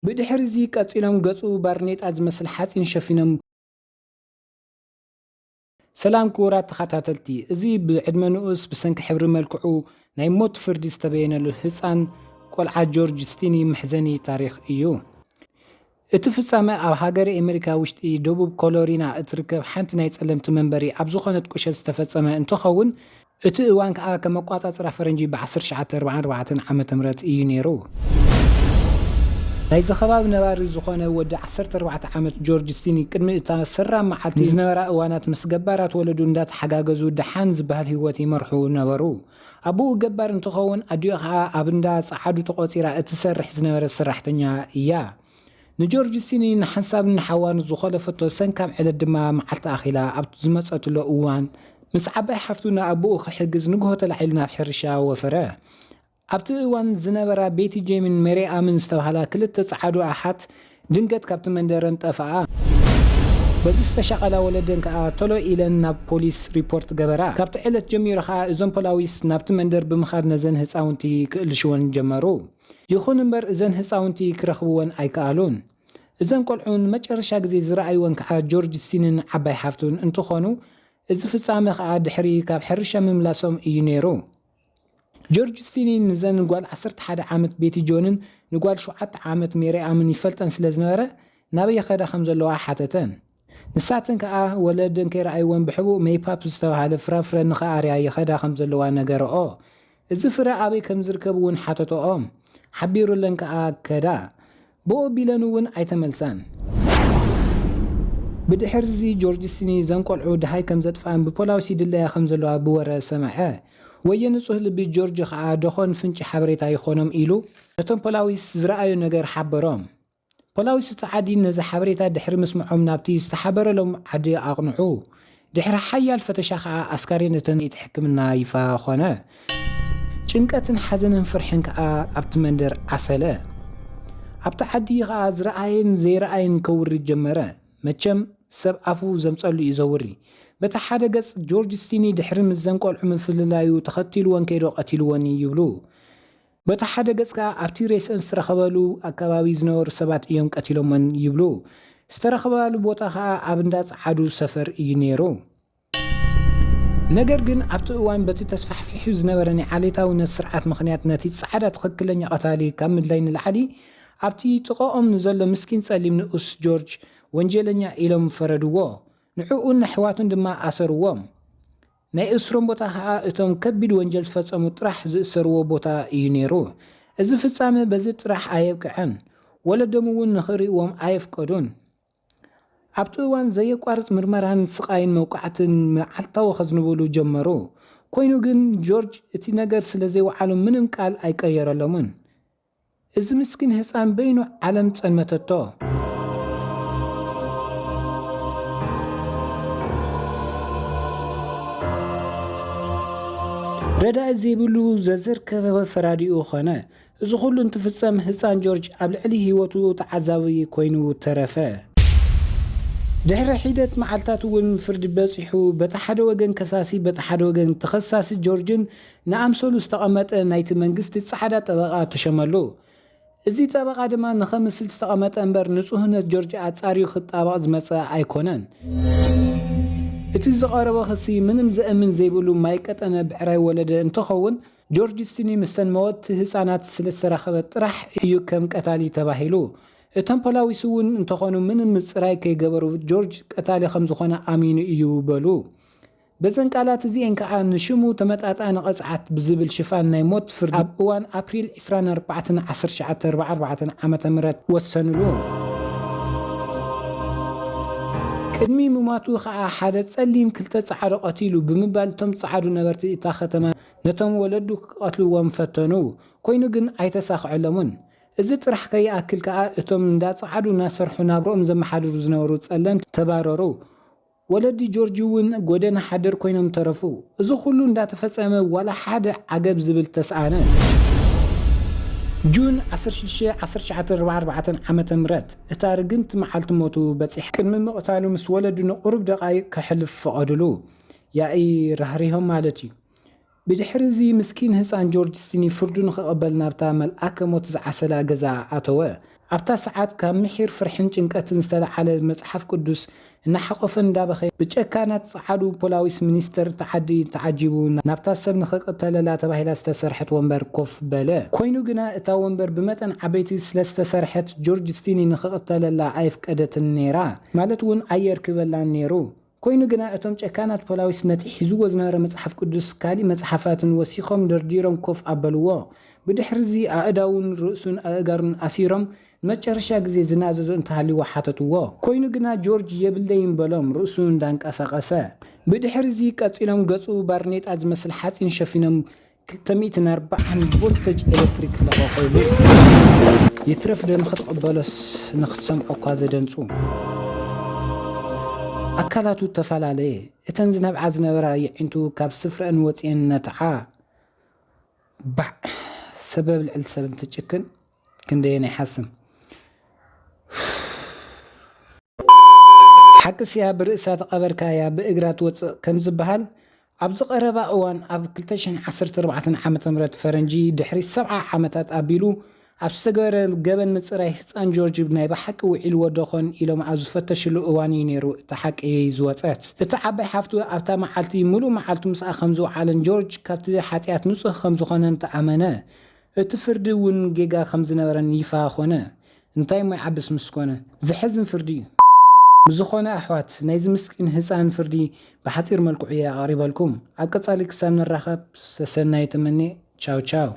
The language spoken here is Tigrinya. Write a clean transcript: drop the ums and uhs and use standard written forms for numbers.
بدحر زي قصيلهم قصو بارنيت أزمسل حاسين شفينهم سلام كورات تخاتاتلتي ازي بعدما نقص بسنك حبر ملكعو ناي موت فردي استبين له هسان قلعة جورج ستيني محزني تاريخ ايو اتفصامه ኣብ ሃገር ኣሜሪካ ውሽጢ ደቡብ ኮሎሪና እትርከብ ሓንቲ ናይ ጸለምቲ መንበሪ ኣብ ዝኾነት ቁሸት ዝተፈጸመ እንትኸውን እቲ እዋን ከዓ ከም ኣቋጻጽራ ፈረንጂ ብ1944 ዓመተ ምህረት እዩ ነይሩ። ናይ ዘኸባቢ ነባሪ ዝኾነ ወዲ 14 ዓመት ጆርጅ ስቲኒ ቅድሚ እታ ሰራም መዓልቲ ዝነበራ እዋናት ምስ ገባራት ወለዱ እንዳተሓጋገዙ ደሓን ዝበሃል ህይወት ይመርሑ ነበሩ። ኣቡኡ ገባር እንትኸውን ኣዲኡ ከዓ ኣብ እንዳ ጸዓዱ ተቆፂራ እትሰርሕ ዝነበረት ሰራሕተኛ እያ። ንጆርጅ ስቲኒ ንሓንሳብ ንሓዋን ዝኸለፈቶ ሰንካም ዕለት ድማ መዓልቲ ኣኺላ ኣብ ዝመፀትሎ እዋን ምስ ዓባይ ሓፍቱ ንኣቡኡ ክሕግዝ ንግሆ ተላዒሉ ናብ ሕርሻ ወፈረ። ኣብቲ እዋን ዝነበራ ቤቲ ጄምን መሪኣምን ዝተባሃላ ክልተ ጸዓዱ ኣሓት ድንገት ካብቲ መንደረን ጠፍኣ። በዚ ዝተሻቐላ ወለደን ከዓ ቶሎ ኢለን ናብ ፖሊስ ሪፖርት ገበራ። ካብቲ ዕለት ጀሚሩ ከዓ እዞም ፖላዊስ ናብቲ መንደር ብምኻድ ነዘን ህፃውንቲ ክእልሽወን ጀመሩ። ይኹን እምበር እዘን ህፃውንቲ ክረኽብወን ኣይከኣሉን። እዘን ቆልዑን መጨረሻ ግዜ ዝረኣይወን ከዓ ጆርጅ ስቲንን ዓባይ ሓፍቱን እንትኾኑ እዚ ፍጻሜ ከዓ ድሕሪ ካብ ሕርሻ ምምላሶም እዩ ነይሩ። ጆርጅ ስቲኒ ንዘን ጓል 11 ዓመት ቤቲ ጆንን ንጓል 7 ዓመት ሜሪኣምን ይፈልጠን ስለ ዝነበረ ናበይ ኸዳ ከም ዘለዋ ሓተተን። ንሳተን ከዓ ወለደን ከይረኣይወን ብሕቡእ ሜይፓፕ ዝተባሃለ ፍራፍረ ንኸኣርያ ይኸዳ ከም ዘለዋ ነገርኦ። እዚ ፍረ ኣበይ ከም ዝርከብ እውን ሓተቶኦም ሓቢሩለን ከዓ ከዳ ብኡ ቢለን እውን ኣይተመልሳን። ብድሕር እዚ ጆርጅ ስቲኒ ዘንቆልዑ ድሃይ ከም ዘጥፋን ብፖላዊስ ድለያ ከም ዘለዋ ብወረ ሰምዐ። ወየ ንጹህ ልቢ ጆርጅ ከዓ ደኾን ፍንጭ ሓበሬታ ይኾኖም ኢሉ ነቶም ፖላዊስ ዝረኣዩ ነገር ሓበሮም። ፖላዊስ እቲ ዓዲ ነዚ ሓበሬታ ድሕሪ ምስምዖም ናብቲ ዝተሓበረሎም ዓዲ ኣቕንዑ። ድሕሪ ሓያል ፈተሻ ከዓ ኣስካሪነትን ሕክምና ይፋ ኾነ። ጭንቀትን ሓዘንን ፍርሕን ከዓ ኣብቲ መንደር ዓሰለ። ኣብቲ ዓዲ ከዓ ዝረኣየን ዘይረኣየን ከውሪ ጀመረ። መቸም ሰብ ኣፉ ዘምፀሉ እዩ ዘውሪ። በታ ሓደ ገጽ ጆርጅ ስቲኒ ድሕሪ ምስ ዘንቆልዑ ምፍልላዩ ተኸቲልወን ከይዶ ቀቲልወን ይብሉ። በታ ሓደ ገጽ ከዓ ኣብቲ ሬስን ዝተረኸበሉ ኣከባቢ ዝነበሩ ሰባት እዮም ቀቲሎምን ይብሉ። ዝተረኸባሉ ቦታ ከዓ ኣብ እንዳ ጸዓዱ ሰፈር እዩ ነይሩ። ነገር ግን ኣብቲ እዋን በቲ ተስፋሕፊሑ ዝነበረ ናይ ዓሌታውነት ስርዓት ምኽንያት ነቲ ጻዕዳ ትኽክለኛ ቀታሊ ካብ ምድላይ ንላዕሊ ኣብቲ ጥቕኦም ንዘሎ ምስኪን ጸሊም ንኡስ ጆርጅ ወንጀለኛ ኢሎም ፈረድዎ። ንዕኡን ኣሕዋቱን ድማ ኣሰርዎም። ናይ እስሮም ቦታ ከዓ እቶም ከቢድ ወንጀል ዝፈጸሙ ጥራሕ ዝእሰርዎ ቦታ እዩ ነይሩ። እዚ ፍጻሜ በዚ ጥራሕ ኣየብቅዐን። ወለዶም እውን ንኽሪእዎም ኣየፍቀዱን። ኣብቲ እዋን ዘየቋርጽ ምርመራን ስቃይን መውቃዕትን መዓልታዊ ኸዝንብሉ ጀመሩ። ኮይኑ ግን ጆርጅ እቲ ነገር ስለ ዘይወዓሉ ምንም ቃል ኣይቀየረሎምን። እዚ ምስኪን ህፃን በይኑ ዓለም ጸንመተቶ። ረዳእ ዘይብሉ ዘዘርከበ ፈራዲኡ ኾነ። እዚ ኩሉ እንትፍጸም ህፃን ጆርጅ ኣብ ልዕሊ ህይወቱ ተዓዛቢ ኮይኑ ተረፈ። ድሕሪ ሒደት መዓልታት እውን ፍርዲ በፂሑ በታ ሓደ ወገን ከሳሲ በታ ሓደ ወገን ተኸሳሲ ጆርጅን ንኣምሰሉ ዝተቐመጠ ናይቲ መንግስቲ ጻዕዳ ጠበቓ ተሸመሉ። እዚ ጠበቓ ድማ ንኸምስል ዝተቐመጠ እምበር ንጹህነት ጆርጅ ኣጻሪዩ ክጣበቕ ዝመፀ ኣይኮነን። እቲ ዝቐረበ ክሲ ምንም ዘእምን ዘይብሉ ማይ ቀጠነ ብዕራይ ወለደ እንትኸውን ጆርጅ ስቲኒ ምስተን መወቲ ህፃናት ስለ ዝተረኸበ ጥራሕ እዩ ከም ቀታሊ ተባሂሉ። እቶም ፖላዊስ እውን እንተኾኑ ምንም ምፅራይ ከይገበሩ ጆርጅ ቀታሊ ከም ዝኾነ ኣሚኑ እዩ በሉ። በዘን ቃላት እዚአን ከዓ ንሽሙ ተመጣጣኒ ቐፅዓት ብዝብል ሽፋን ናይ ሞት ፍርዲ ኣብ እዋን ኣፕሪል 24 1944 ዓመተ ምህረት ወሰንሉ። ቅድሚ ምማቱ ከዓ ሓደ ጸሊም ክልተ ጻዕዶ ቀቲሉ ብምባል እቶም ጻዕዱ ነበርቲ እታ ከተማ ነቶም ወለዱ ክቐትልዎም ፈተኑ። ኮይኑ ግን ኣይተሳኽዐሎምን። እዚ ጥራሕ ከይኣክል ከዓ እቶም እንዳጻዕዱ እናሰርሑ ናብሮኦም ዘመሓድሩ ዝነበሩ ጸለምቲ ተባረሩ። ወለዲ ጆርጅ እውን ጎደና ሓደር ኮይኖም ተረፉ። እዚ ኩሉ እንዳተፈጸመ ዋላ ሓደ ዓገብ ዝብል ተስኣነ። ጁን 16 1944 ዓመተ ምህረት እታ ርግምቲ መዓልቲ ሞቱ በፂሕ ቅድሚ ምቕታሉ ምስ ወለዱ ንቑሩብ ደቓይቕ ከሕልፍ ፈቐድሉ። ያኢ ራህሪሆም ማለት እዩ። ብድሕሪ እዚ ምስኪን ህፃን ጆርጅ ስቲኒ ፍርዱ ንኽቕበል ናብታ መልኣከ ሞት ዝዓሰላ ገዛ ኣተወ። ኣብታ ሰዓት ካብ ምሒር ፍርሕን ጭንቀትን ዝተለዓለ መጽሓፍ ቅዱስ እናሓቆፈን እንዳበኸ ብጨካናት ጻዓዱ ፖላዊስ ሚኒስተር ተዓጂቡ ናብታ ሰብ ንኸቀተለላ ተባሂላ ዝተሰርሐት ወንበር ኮፍ በለ። ኮይኑ ግና እታ ወንበር ብመጠን ዓበይቲ ስለዝተሰርሐት ጆርጅ ስቲኒ ንኸቀተለላ ኣይፍቀደትን ነይራ፣ ማለት እውን ኣየር ክበላን ነይሩ። ኮይኑ ግና እቶም ጨካናት ፖላዊስ ነቲ ሒዝዎ ዝነበረ መጽሓፍ ቅዱስ ካሊእ መጽሓፋትን ወሲኾም ደርዲሮም ኮፍ ኣበልዎ። ብድሕሪዚ ኣእዳውን ርእሱን ኣእጋሩን ኣሲሮም መጨረሻ ግዜ ዝናዘዞ እንተሃልይዎ ሓተትዎ። ኮይኑ ግና ጆርጅ የብለይን በሎም ርእሱ እንዳንቀሳቐሰ። ብድሕሪዚ ቀፂሎም ገጹ ባርኔጣ ዝመስል ሓፂን ሸፊኖም 240 ቮልተጅ ኤሌክትሪክ ለቆቆይሉ ይትረፍ ዶ ንኽትቕበሎስ ንኽትሰምዖ እኳ ዘደንፁ ኣካላቱ ተፈላለየ። እተን ዝነብዓ ዝነበራ ይዕንቱ ካብ ስፍረአን ወፂአን ነትዓ ባዕ ሰበብ ልዕል ሰብ እንትጭክን ክንደየን ኣይሓስም። ሓቅስያ ብርእሳ ተቐበርካያ ብእግራ ትወፅእ ከም ዝበሃል ኣብ ዝቐረባ እዋን ኣብ 2014 ዓመተ ምህረት ፈረንጂ ድሕሪ 70 ዓመታት ኣቢሉ ኣብ ዝተገበረ ገበን ምፅራይ ህፃን ጆርጅ ናይ ብሓቂ ውዒልዎ ዶኾን ኢሎም ኣብ ዝፈተሽሉ እዋን እዩ ነይሩ እቲ ሓቂ ዝወፀት። እቲ ዓባይ ሓፍቱ ኣብታ መዓልቲ ሙሉእ መዓልቱ ምስኣ ከም ዝወዓለን ጆርጅ ካብቲ ሓጢኣት ንፁህ ከም ዝኾነን ተኣመነ። እቲ ፍርዲ እውን ጌጋ ከም ዝነበረን ይፋ ኮነ። እንታይ ሞ ይዓብስ ምስኮነ ዝሕዝን ፍርዲ እዩ። ብዝኾነ ኣሕዋት ናይዚ ምስኪን ህፃን ፍርዲ ብሓፂር መልክዑ ኣቕሪበልኩም። ኣብ ቀፃሊ ክሳብ ንራኸብ ሰሰናይ ተመኒ። ቻው ቻው።